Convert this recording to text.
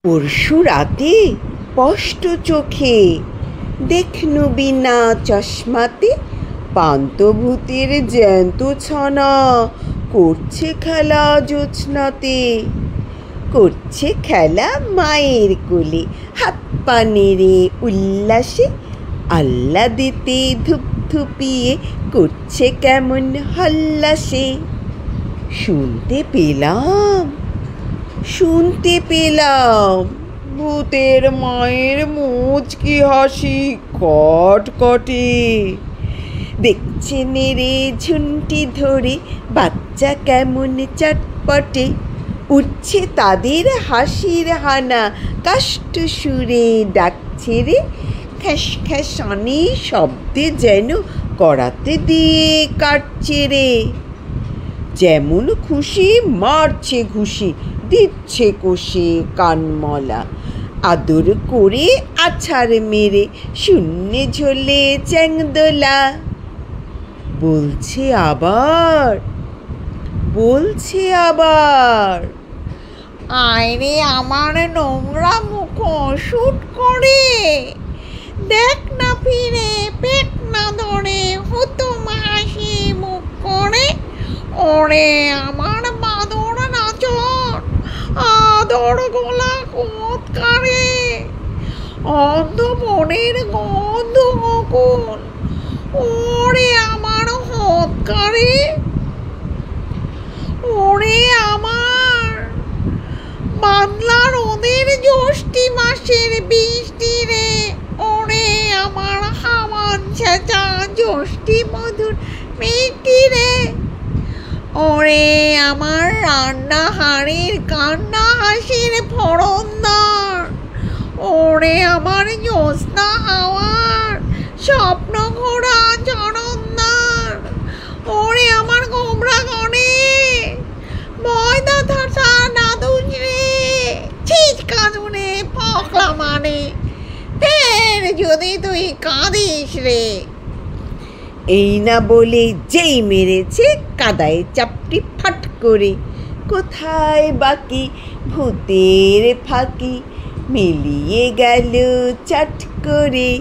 পরশু রাতে স্পষ্ট চোখে দেখনু বিনা চশমাতে পান্থভূতের জ্যান্ত ছানা করছে খেলা জ্যোৎস্নাতে, করছে খেলা মায়ের কোলে, হাত পা নেড়ে উল্লাসে আহ্লাদেতে ধুপধুপিয়ে করছে কেমন হল্লাসে। শুনতে পেলাম ভূতের মায়ের মুচকি হাসি কটকটে। দেখছে নেড়ে ঝুন্টি ধরে বাচ্চা কেমন চটপটে, উঠছে তাদের হাসির হানা কাষ্ঠ সুরে ডাকছে রে, খ্যাস খ্যাসানি শব্দে যেন করাতে দিয়ে কাটছে রে। যেমন খুশি মারছে ঘুষি, দিচ্ছে কষে কানমলা, আদর করে আছাড় মেরে শূন্যে ঝোলে চ্যাংদোলা। বলছে আবার আয় রে আমার নোংরা মুখ শুট করে, দেখ না ফিরে পেট না ধরে হুতুম হাসি মুখ করে। ওরে আমার বাদর নাচন আদর গোলা কোৎকারে, অন্ধ মনের গন্ধ গোকুল ওরে আমার হৎকারে। ওরে আমার বাদলা রোদের জ্যৈষ্ঠী মাসের বৃষ্টি রে, ওরে আমার হাওয়ার ছেঁচা জ্যৈষ্ঠী মধুর মিষ্টি রে। ওরে আমার রান্না হাড়ির কান্না হাসির ফোড়নদার, ওরে আমার জ্যোৎস্না হাওয়ার স্বপ্ন ঘোরা চরণদার। ওরে আমার গোমরা গনে ময়দা ধাসা নাদুস রে, ছিচ কাঁদুনে পকলা মানে ফের যদি তুই কাঁদিস রে। এই না বলে যেই মেরেছে কাদায় চাপটি ফাট করে, কোথায় বাকি ভূতের ফাঁকি মিলিয়ে গেল চট করে।